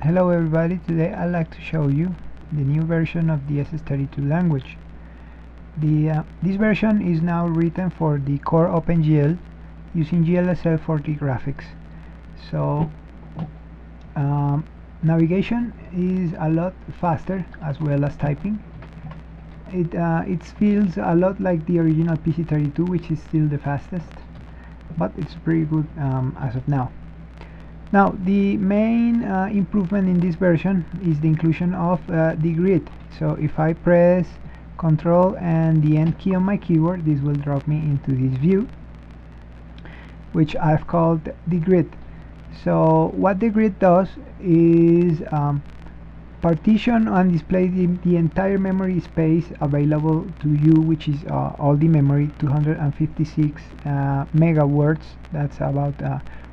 Hello everybody, today I'd like to show you the new version of the SS32 language. This version is now written for the core OpenGL using GLSL40 graphics. So navigation is a lot faster as well as typing. It feels a lot like the original PC32, which is still the fastest, but it's pretty good as of now. Now, the main improvement in this version is the inclusion of the grid. So if I press Control and the End key on my keyboard, this will drop me into this view, which I've called the grid. So what the grid does is partition and display the entire memory space available to you, which is all the memory, 256 megawords. That's about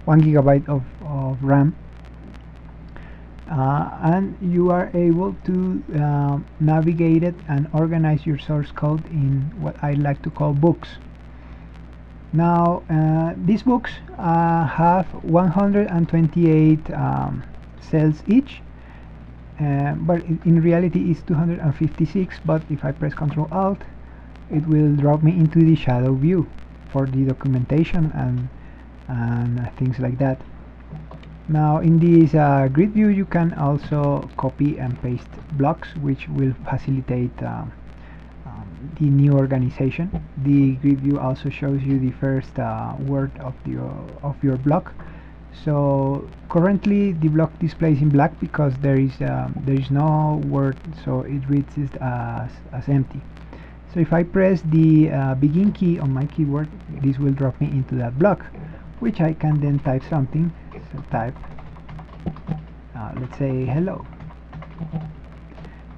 1 gigabyte of RAM, and you are able to navigate it and organize your source code in what I like to call books. Now these books have 128 cells each, but in reality it's 256, but if I press Ctrl Alt it will drop me into the shadow view for the documentation and things like that. Now in this grid view you can also copy and paste blocks, which will facilitate the new organization. The grid view also shows you the first word of your block. So currently the block displays in black because there is no word, so it reads it as empty. So if I press the begin key on my keyboard, this will drop me into that block, which I can then type something. So type let's say hello,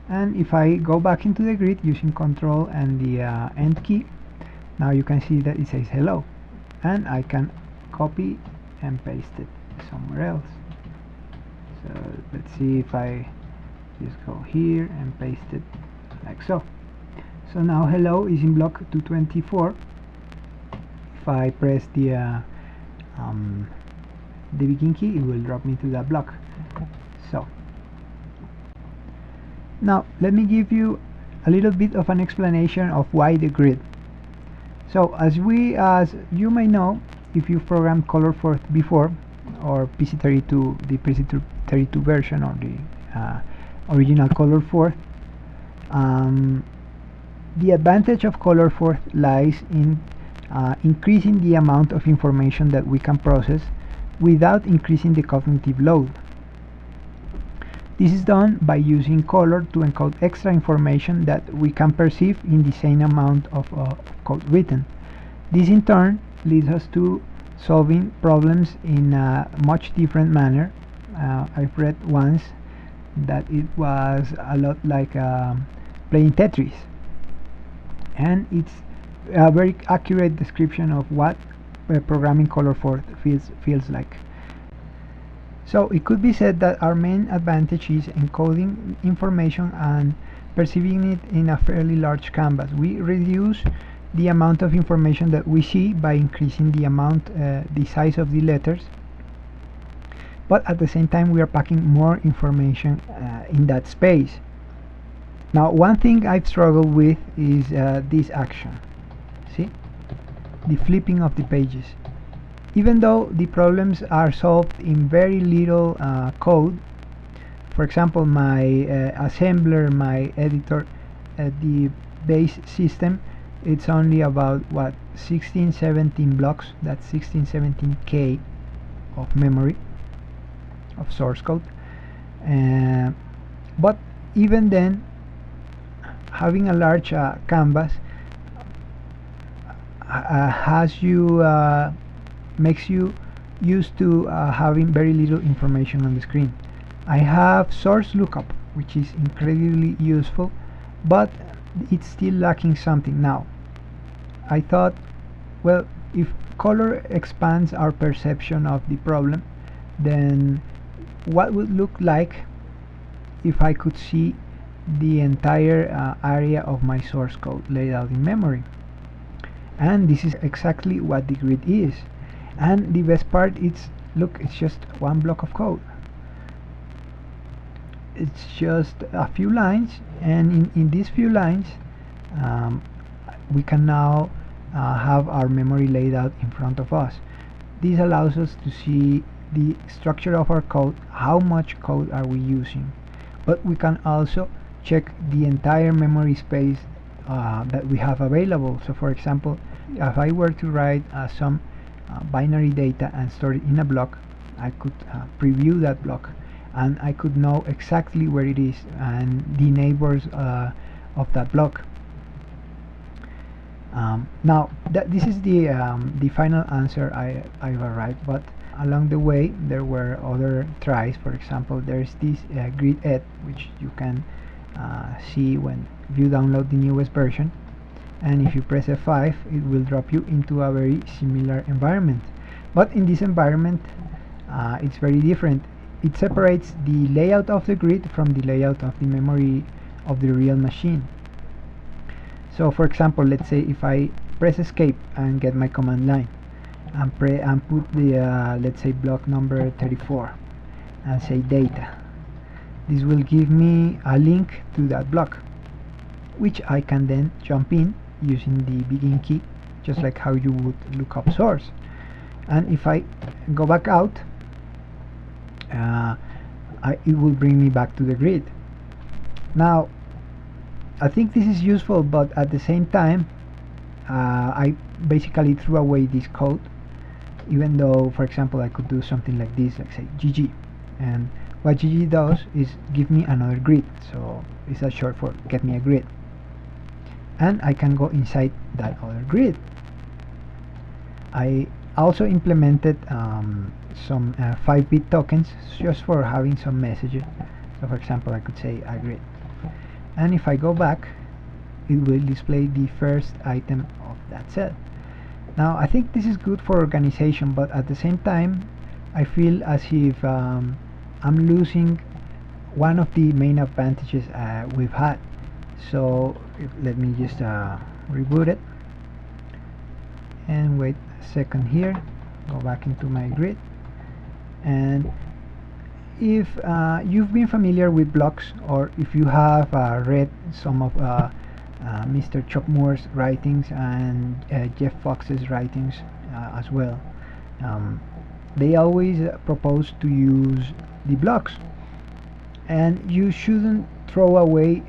and if I go back into the grid using Control and the End key, now you can see that it says hello, and I can copy and paste it somewhere else. So let's see if I just go here and paste it like so. So now hello is in block 224. If I press the begin key, it will drop me to that block. So now let me give you a little bit of an explanation of why the grid. So as you may know, if you've programmed ColorForth before, or PC32, the PC32 version, or the original ColorForth, the advantage of ColorForth lies in increasing the amount of information that we can process without increasing the cognitive load. This is done by using color to encode extra information that we can perceive in the same amount of code written. This in turn leads us to solving problems in a much different manner. I've read once that it was a lot like playing Tetris, and it's a very accurate description of what programming ColorForth feels like. So it could be said that our main advantage is encoding information and perceiving it in a fairly large canvas. We reduce the amount of information that we see by increasing the size of the letters, but at the same time we are packing more information in that space. Now one thing I've struggled with is this action. See? The flipping of the pages. Even though the problems are solved in very little code, for example my assembler, my editor, the base system, it's only about what, 16-17 blocks. That's 16-17K of memory, of source code, but even then, having a large canvas makes you used to having very little information on the screen. I have source lookup, which is incredibly useful, but it's still lacking something. Now I thought, well, if color expands our perception of the problem, then what would look like if I could see the entire area of my source code laid out in memory? And this is exactly what the grid is. And the best part is, look, it's just one block of code. it's just a few lines, and in these few lines um, we can now have our memory laid out in front of us. This allows us to see the structure of our code, how much code are we using, but we can also check the entire memory space that we have available. So for example, if I were to write some binary data and store it in a block, I could preview that block, and I could know exactly where it is and the neighbors of that block. Now this is the final answer I've arrived, but along the way there were other tries. For example, there's this grid ed, which you can see when you download the newest version, and if you press F5 it will drop you into a very similar environment, but in this environment it's very different. It separates the layout of the grid from the layout of the memory of the real machine. So for example, let's say if I press escape and get my command line and put the let's say block number 34 and say data, this will give me a link to that block, which I can then jump in using the begin key, just like how you would look up source. And if I go back out, it will bring me back to the grid. Now I think this is useful, but at the same time I basically threw away this code, even though, for example, I could do something like this, like say GG, and what GG does is give me another grid, so it's a short for get me a grid, and I can go inside that other grid. I also implemented some 5-bit tokens just for having some messages. So for example, I could say a grid, and if I go back it will display the first item of that set. Now I think this is good for organization, but at the same time I feel as if I'm losing one of the main advantages we've had. So let me just reboot it and wait a second here, go back into my grid, and if you've been familiar with blocks, or if you have read some of Mr. Chuck Moore's writings and Jeff Fox's writings as well, they always propose to use the blocks, and you shouldn't throw away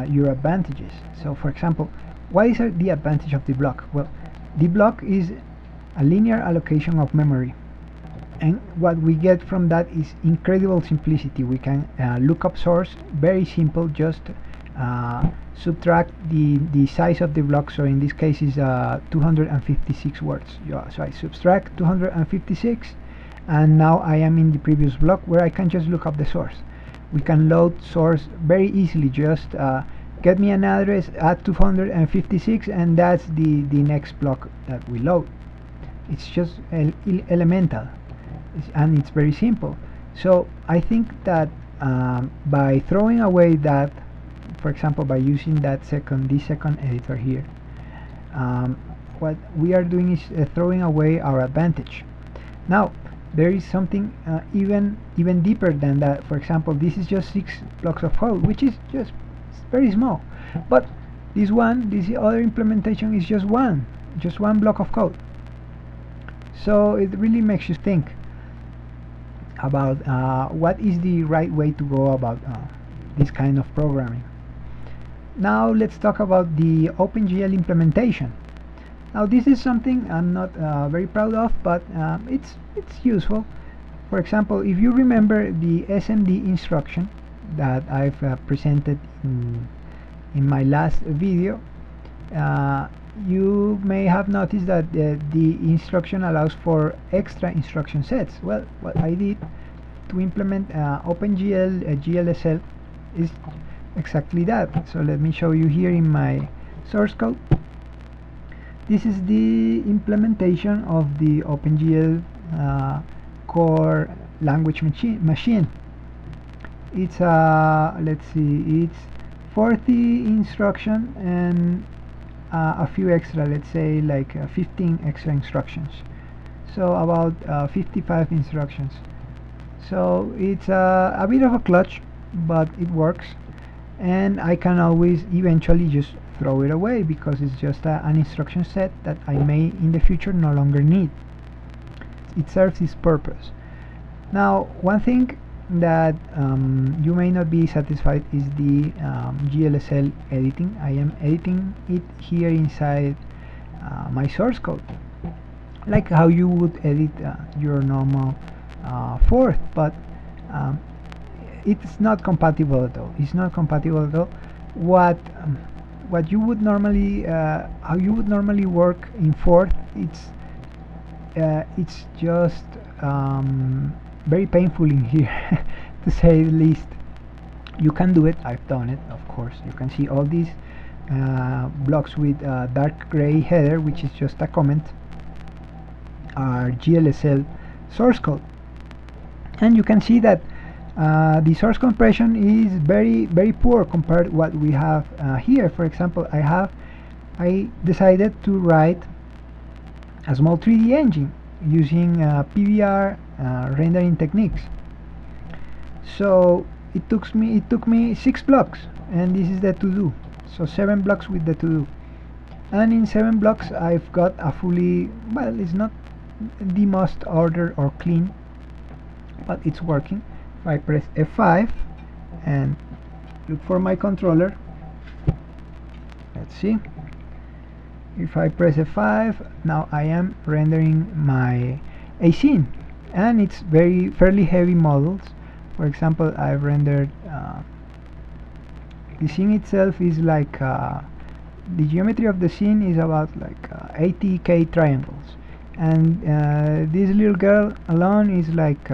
your advantages. So for example, what is the advantage of the block? Well, the block is a linear allocation of memory, and what we get from that is incredible simplicity. We can look up source, very simple, just subtract the size of the block. So in this case is 256 words. So I subtract 256, and now I am in the previous block where I can just look up the source. We can load source very easily, just get me an address at 256, and that's the next block that we load. It's just elemental, and it's very simple. So I think that by throwing away that, for example, by using that this second editor here, what we are doing is throwing away our advantage. Now there is something even deeper than that. For example, this is just 6 blocks of code, which is just very small, but this other implementation is just one block of code. So it really makes you think about what is the right way to go about this kind of programming. Now let's talk about the OpenGL implementation. Now this is something I'm not very proud of, but it's useful. For example, if you remember the SMD instruction that I've presented in my last video, you may have noticed that the instruction allows for extra instruction sets. Well, what I did to implement OpenGL GLSL is exactly that. So let me show you here in my source code. This is the implementation of the OpenGL core language machine. It's let's see, it's 40 instruction and a few extra, let's say like 15 extra instructions, so about 55 instructions. So it's a bit of a clutch, but it works, and I can always eventually just throw it away because it's just an instruction set that I may in the future no longer need. It serves its purpose. Now, one thing that you may not be satisfied is the GLSL editing. I am editing it here inside my source code, like how you would edit your normal Forth, but it's not compatible at all. It's not compatible at all. What you would normally how you would normally work in Forth, it's just very painful in here to say the least. You can do it. I've done it, of course. You can see all these blocks with dark gray header, which is just a comment, are GLSL source code, and you can see that the source compression is very poor compared to what we have here. For example, I decided to write a small 3D engine using PBR rendering techniques. So it took me 6 blocks, and this is the to do. So 7 blocks with the to do, and in 7 blocks I've got a fully, well, it's not the most ordered or clean, but it's working. If I press F5 and look for my controller, let's see. If I press F5, now I am rendering a scene, and it's fairly heavy models. For example, I've rendered the scene itself is like the geometry of the scene is about like 80k triangles, and this little girl alone is like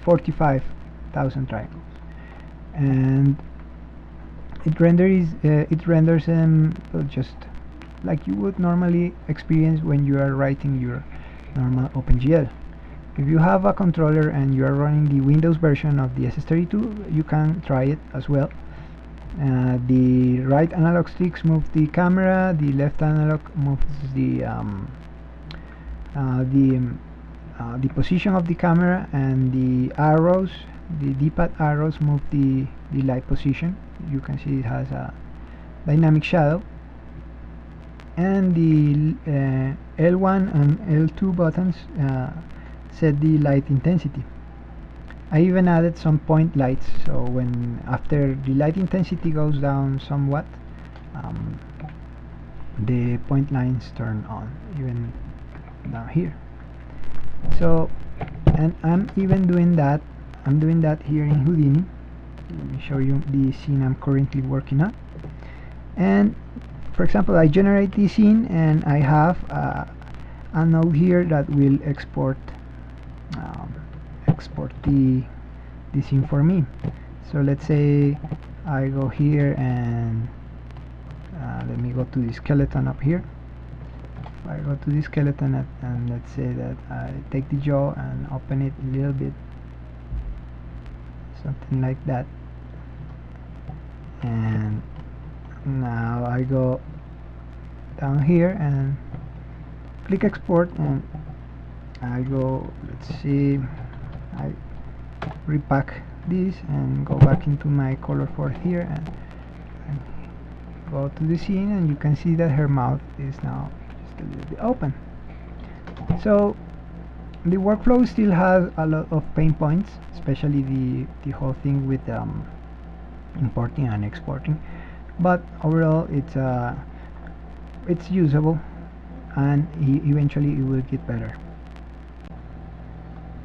45,000 triangles, and it renders them just like you would normally experience when you are writing your normal OpenGL. If you have a controller and you are running the Windows version of the SS32, you can try it as well. The right analog sticks move the camera, the left analog moves the position of the camera, and the arrows, the D-pad arrows, move the light position. You can see it has a dynamic shadow, and the L1 and L2 buttons set the light intensity. I even added some point lights, so when after the light intensity goes down somewhat, the point lines turn on, even down here. So, and I'm doing that here in Houdini. Let me show you the scene I'm currently working on. And for example, I generate the scene, and I have a node here that will export the scene for me. So let's say I go here and let me go to the skeleton up here. If I go to the skeleton and let's say that I take the jaw and open it a little bit, something like that, and now I go down here and click export, and I go, let's see, I repack this and go back into my color Forth here and go to the scene, and you can see that her mouth is now just a little bit open. So the workflow still has a lot of pain points, especially the whole thing with importing and exporting, but overall it's usable, and eventually it will get better.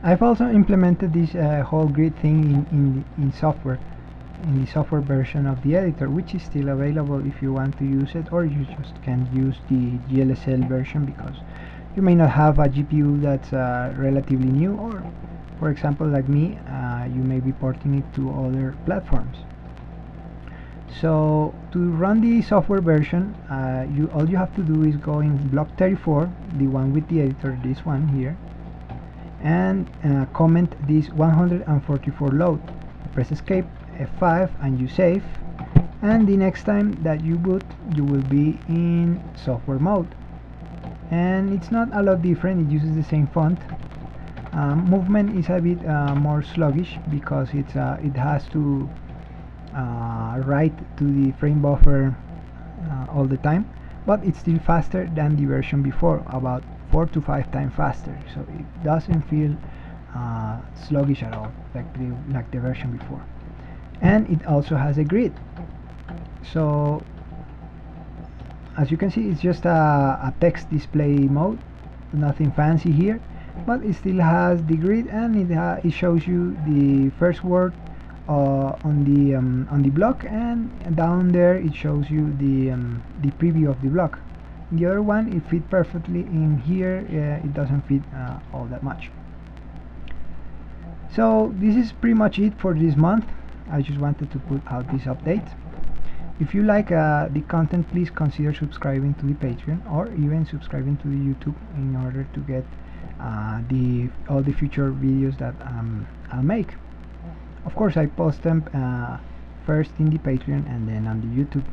I've also implemented this whole grid thing in software, in the software version of the editor, which is still available if you want to use it, or you just can use the GLSL version because you may not have a GPU that's relatively new, or for example like me, you may be porting it to other platforms. So to run the software version, all you have to do is go in block 34, the one with the editor, this one here, and comment this 144 load. Press escape, F5, and you save, and the next time that you boot, you will be in software mode, and it's not a lot different. It uses the same font, Movement is a bit more sluggish because it has to write to the frame buffer all the time, but it's still faster than the version before, about 4 to 5 times faster, so it doesn't feel sluggish at all like the version before. And it also has a grid, so as you can see it's just a text display mode, nothing fancy here, but it still has the grid, and it shows you the first word on the block, and down there it shows you the preview of the block. The other one, it fit perfectly in here, it doesn't fit all that much. So this is pretty much it for this month. I just wanted to put out this update. If you like the content, please consider subscribing to the Patreon, or even subscribing to the YouTube, in order to get all the future videos that I'll make. Of course, I post them first in the Patreon and then on the YouTube.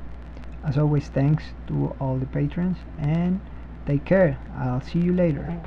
As always, thanks to all the patrons, and take care. I'll see you later.